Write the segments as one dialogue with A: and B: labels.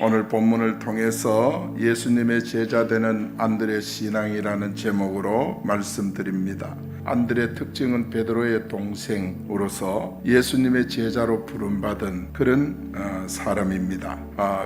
A: 오늘 본문을 통해서 예수님의 제자 되는 안드레 신앙이라는 제목으로 말씀드립니다. 안드레 특징은 베드로의 동생으로서 예수님의 제자로 부름받은 그런 사람입니다.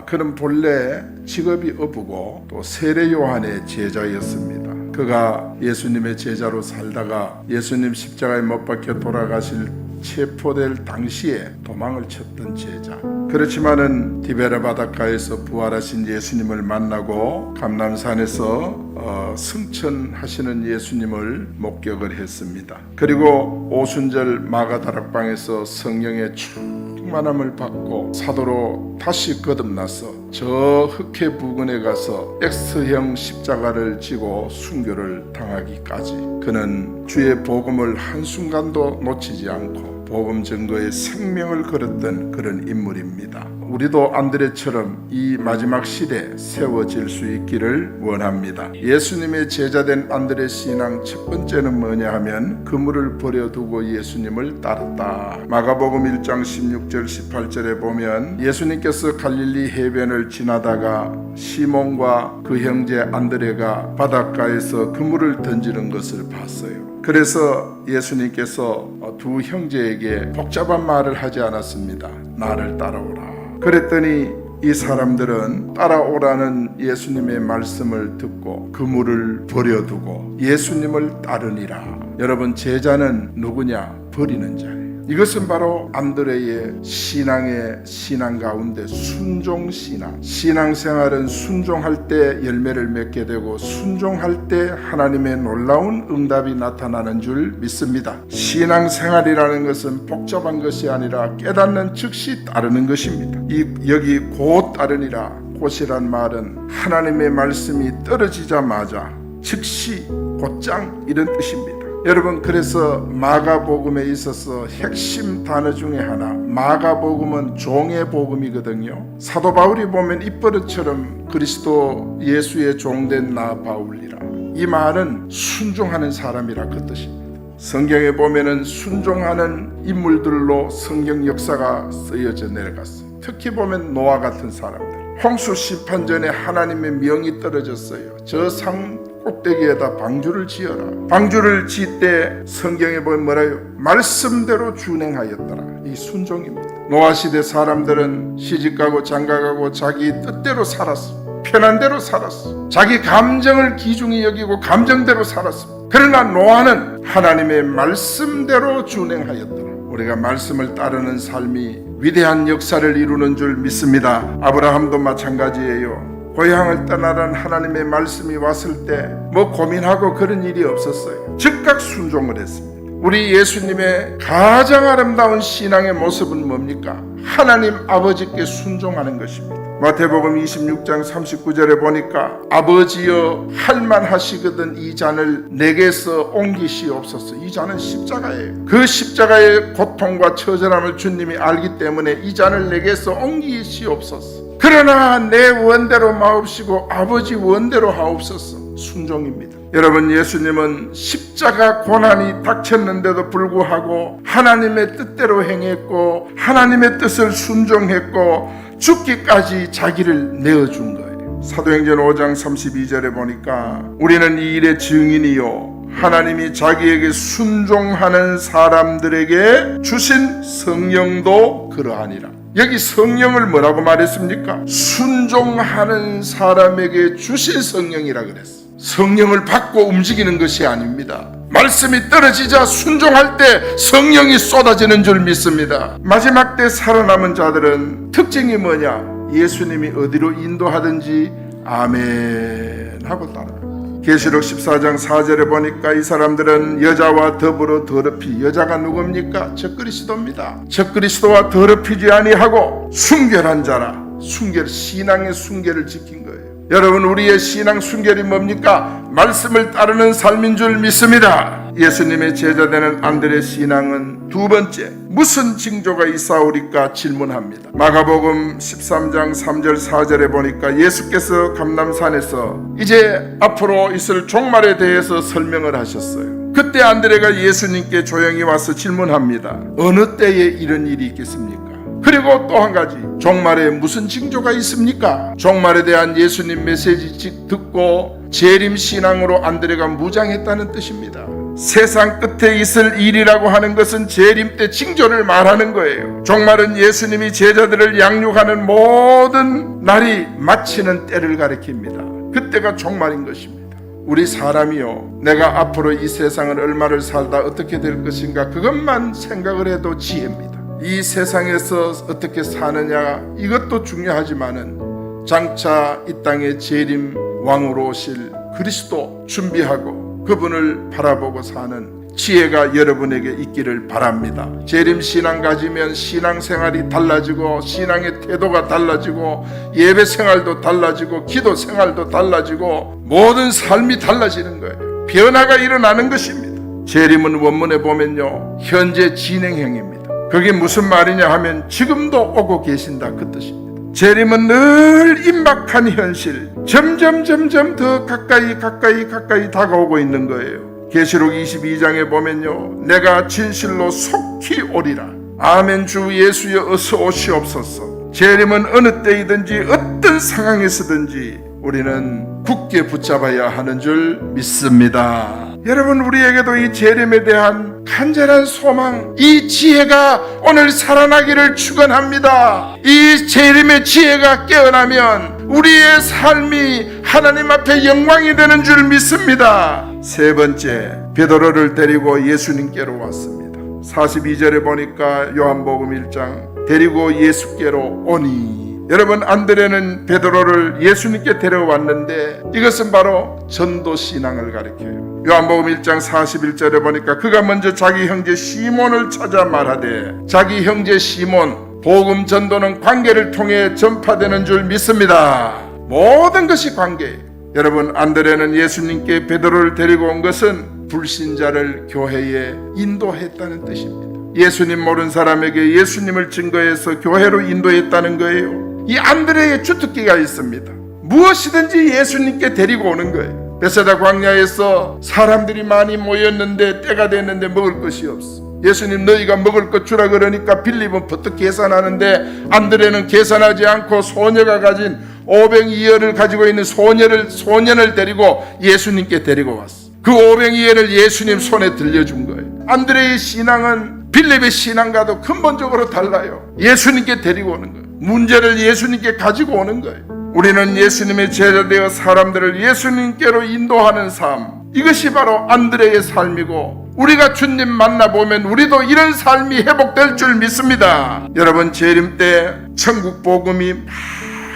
A: 그는 본래 직업이 어부고 또 세례 요한의 제자였습니다. 그가 예수님의 제자로 살다가 예수님 십자가에 못 박혀 돌아가실 체포될 당시에 도망을 쳤던 제자. 그렇지만은 디베라 바닷가에서 부활하신 예수님을 만나고 감람산에서 승천하시는 예수님을 목격을 했습니다. 그리고 오순절 마가다락방에서 성령의 충만함을 받고 사도로 다시 거듭나서 저 흑해 부근에 가서 X형 십자가를 지고 순교를 당하기까지 그는 주의 복음을 한순간도 놓치지 않고 복음 증거에 생명을 걸었던 그런 인물입니다. 우리도 안드레처럼 이 마지막 시대에 세워질 수 있기를 원합니다. 예수님의 제자된 안드레 신앙 첫 번째는 뭐냐 하면 그물을 버려두고 예수님을 따랐다. 마가복음 1장 16절 18절에 보면 예수님께서 갈릴리 해변을 지나다가 시몬과 그 형제 안드레가 바닷가에서 그물을 던지는 것을 봤어요. 그래서 예수님께서 두 형제에게 복잡한 말을 하지 않았습니다. 나를 따라오라. 그랬더니 이 사람들은 따라오라는 예수님의 말씀을 듣고 그물을 버려두고 예수님을 따르니라. 여러분, 제자는 누구냐? 버리는 자예요. 이것은 바로 안드레의 신앙 가운데 순종신앙. 신앙생활은 순종할 때 열매를 맺게 되고 순종할 때 하나님의 놀라운 응답이 나타나는 줄 믿습니다. 신앙생활이라는 것은 복잡한 것이 아니라 깨닫는 즉시 따르는 것입니다. 여기 곧 따르니라. 곧이란 말은 하나님의 말씀이 떨어지자마자 즉시 곧장 이런 뜻입니다. 여러분, 그래서 마가복음에 있어서 핵심 단어 중에 하나, 마가복음은 종의 복음이거든요. 사도 바울이 보면 입버릇처럼 그리스도 예수의 종된 나 바울이라. 이 말은 순종하는 사람이라 그 뜻입니다. 성경에 보면은 순종하는 인물들로 성경 역사가 쓰여져 내려갔어요. 특히 보면 노아 같은 사람들. 홍수 심판 전에 하나님의 명이 떨어졌어요. 저 상 꼭대기에다 방주를 지어라. 방주를 지을 때 성경에 보면 뭐라요? 말씀대로 준행하였더라. 이 순종입니다. 노아 시대 사람들은 시집가고 장가가고 자기 뜻대로 살았어. 편한 대로 살았어. 자기 감정을 기중히 여기고 감정대로 살았어. 그러나 노아는 하나님의 말씀대로 준행하였더라. 우리가 말씀을 따르는 삶이 위대한 역사를 이루는 줄 믿습니다. 아브라함도 마찬가지예요. 고향을 떠나라는 하나님의 말씀이 왔을 때 뭐 고민하고 그런 일이 없었어요. 즉각 순종을 했습니다. 우리 예수님의 가장 아름다운 신앙의 모습은 뭡니까? 하나님 아버지께 순종하는 것입니다. 마태복음 26장 39절에 보니까 아버지여 할만하시거든 이 잔을 내게서 옮기시옵소서. 이 잔은 십자가예요. 그 십자가의 고통과 처절함을 주님이 알기 때문에 이 잔을 내게서 옮기시옵소서. 그러나 내 원대로 마옵시고 아버지 원대로 하옵소서. 순종입니다. 여러분, 예수님은 십자가 고난이 닥쳤는데도 불구하고 하나님의 뜻대로 행했고 하나님의 뜻을 순종했고 죽기까지 자기를 내어준 거예요. 사도행전 5장 32절에 보니까 우리는 이 일의 증인이요 하나님이 자기에게 순종하는 사람들에게 주신 성령도 그러하니라. 여기 성령을 뭐라고 말했습니까? 순종하는 사람에게 주신 성령이라 그랬어. 성령을 받고 움직이는 것이 아닙니다. 말씀이 떨어지자 순종할 때 성령이 쏟아지는 줄 믿습니다. 마지막 때 살아남은 자들은 특징이 뭐냐? 예수님이 어디로 인도하든지 아멘 하고 따라가요. 계시록 14장 4절에 보니까 이 사람들은 여자와 더불어 더럽히, 여자가 누굽니까? 적그리스도입니다. 적그리스도와 더럽히지 아니하고 순결한 자라. 신앙의 순결을 지킨 거예요. 여러분, 우리의 신앙 순결이 뭡니까? 말씀을 따르는 삶인 줄 믿습니다. 예수님의 제자되는 안드레 신앙은 두 번째, 무슨 징조가 있사오리까 질문합니다. 마가복음 13장 3절 4절에 보니까 예수께서 감람산에서 이제 앞으로 있을 종말에 대해서 설명을 하셨어요. 그때 안드레가 예수님께 조용히 와서 질문합니다. 어느 때에 이런 일이 있겠습니까? 그리고 또 한 가지, 종말에 무슨 징조가 있습니까? 종말에 대한 예수님 메시지 듣고 재림신앙으로 안드레가 무장했다는 뜻입니다. 세상 끝에 있을 일이라고 하는 것은 재림 때 징조를 말하는 거예요. 종말은 예수님이 제자들을 양육하는 모든 날이 마치는 때를 가리킵니다. 그때가 종말인 것입니다. 우리 사람이요, 내가 앞으로 이 세상을 얼마를 살다 어떻게 될 것인가, 그것만 생각을 해도 지혜입니다. 이 세상에서 어떻게 사느냐, 이것도 중요하지만은 장차 이 땅에 재림 왕으로 오실 그리스도 준비하고 그분을 바라보고 사는 지혜가 여러분에게 있기를 바랍니다. 재림신앙 가지면 신앙생활이 달라지고, 신앙의 태도가 달라지고, 예배생활도 달라지고, 기도생활도 달라지고, 모든 삶이 달라지는 거예요. 변화가 일어나는 것입니다. 재림은 원문에 보면요, 현재 진행형입니다. 그게 무슨 말이냐 하면 지금도 오고 계신다, 그 뜻입니다. 재림은 늘 임박한 현실, 점점 더 가까이 다가오고 있는 거예요. 계시록 22장에 보면요, 내가 진실로 속히 오리라. 아멘. 주 예수여 어서 오시옵소서. 재림은 어느 때이든지 어떤 상황에서든지 우리는 굳게 붙잡아야 하는 줄 믿습니다. 여러분, 우리에게도 이 재림에 대한 간절한 소망, 이 지혜가 오늘 살아나기를 축원합니다. 이 재림의 지혜가 깨어나면 우리의 삶이 하나님 앞에 영광이 되는 줄 믿습니다. 세 번째, 베드로를 데리고 예수님께로 왔습니다. 42절에 보니까 요한복음 1장, 데리고 예수께로 오니. 여러분, 안드레는 베드로를 예수님께 데려왔는데 이것은 바로 전도신앙을 가리켜요. 요한복음 1장 41절에 보니까 그가 먼저 자기 형제 시몬을 찾아 말하되, 자기 형제 시몬, 복음 전도는 관계를 통해 전파되는 줄 믿습니다. 모든 것이 관계예요. 여러분, 안드레는 예수님께 베드로를 데리고 온 것은 불신자를 교회에 인도했다는 뜻입니다. 예수님 모르는 사람에게 예수님을 증거해서 교회로 인도했다는 거예요. 이 안드레의 주특기가 있습니다. 무엇이든지 예수님께 데리고 오는 거예요. 베세다 광야에서 사람들이 많이 모였는데 때가 됐는데 먹을 것이 없어. 예수님, 너희가 먹을 것 주라 그러니까 빌립은 버뜩 계산하는데 안드레는 계산하지 않고 소녀가 가진 500이어를 가지고 있는 소년을 데리고 예수님께 데리고 왔어. 그 500이어를 예수님 손에 들려준 거예요. 안드레의 신앙은 빌립의 신앙과도 근본적으로 달라요. 예수님께 데리고 오는 거예요. 문제를 예수님께 가지고 오는 거예요. 우리는 예수님의 제자 되어 사람들을 예수님께로 인도하는 삶, 이것이 바로 안드레의 삶이고, 우리가 주님 만나보면 우리도 이런 삶이 회복될 줄 믿습니다. 여러분, 재림 때 천국 복음이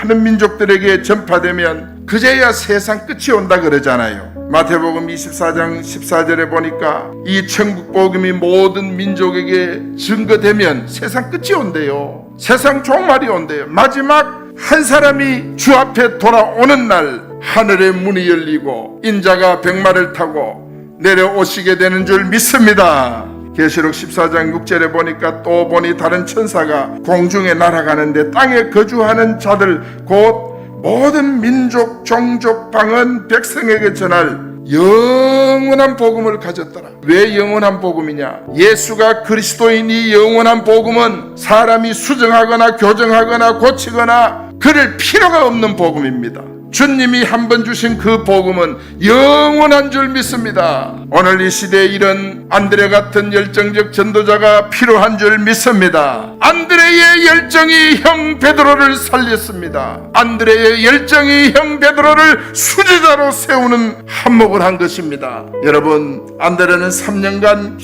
A: 많은 민족들에게 전파되면 그제야 세상 끝이 온다 그러잖아요. 마태복음 24장 14절에 보니까 이 천국 복음이 모든 민족에게 증거되면 세상 끝이 온대요. 세상 종말이 온대요. 마지막 한 사람이 주 앞에 돌아오는 날 하늘의 문이 열리고 인자가 백마를 타고 내려오시게 되는 줄 믿습니다. 계시록 14장 6절에 보니까 또 보니 다른 천사가 공중에 날아가는데 땅에 거주하는 자들 곧 모든 민족, 종족, 방언, 백성에게 전할 영원한 복음을 가졌더라. 왜 영원한 복음이냐? 예수가 그리스도인이 영원한 복음은 사람이 수정하거나 교정하거나 고치거나 그럴 필요가 없는 복음입니다. 주님이 한번 주신 그 복음은 영원한 줄 믿습니다. 오늘 이 시대에 이런 안드레 같은 열정적 전도자가 필요한 줄 믿습니다. 안드레의 열정이 형 베드로를 살렸습니다. 안드레의 열정이 형 베드로를 수제자로 세우는 한몫을 한 것입니다. 여러분, 안드레는 3년간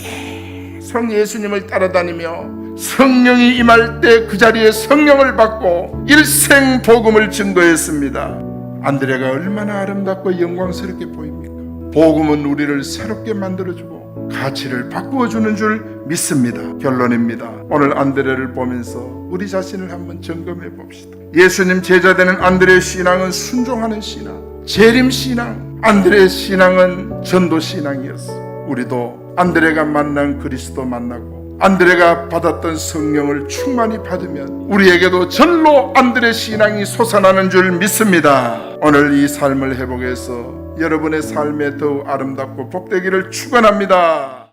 A: 계속 예수님을 따라다니며 성령이 임할 때 그 자리에 성령을 받고 일생 복음을 증거했습니다. 안드레가 얼마나 아름답고 영광스럽게 보입니까? 복음은 우리를 새롭게 만들어주고 가치를 바꾸어주는 줄 믿습니다. 결론입니다. 오늘 안드레를 보면서 우리 자신을 한번 점검해 봅시다. 예수님 제자되는 안드레의 신앙은 순종하는 신앙, 재림 신앙. 안드레의 신앙은 전도 신앙이었어. 우리도 안드레가 만난 그리스도 만나고 안드레가 받았던 성령을 충만히 받으면 우리에게도 절로 안드레 신앙이 솟아나는 줄 믿습니다. 오늘 이 삶을 회복해서 여러분의 삶에 더욱 아름답고 복되기를 축원합니다.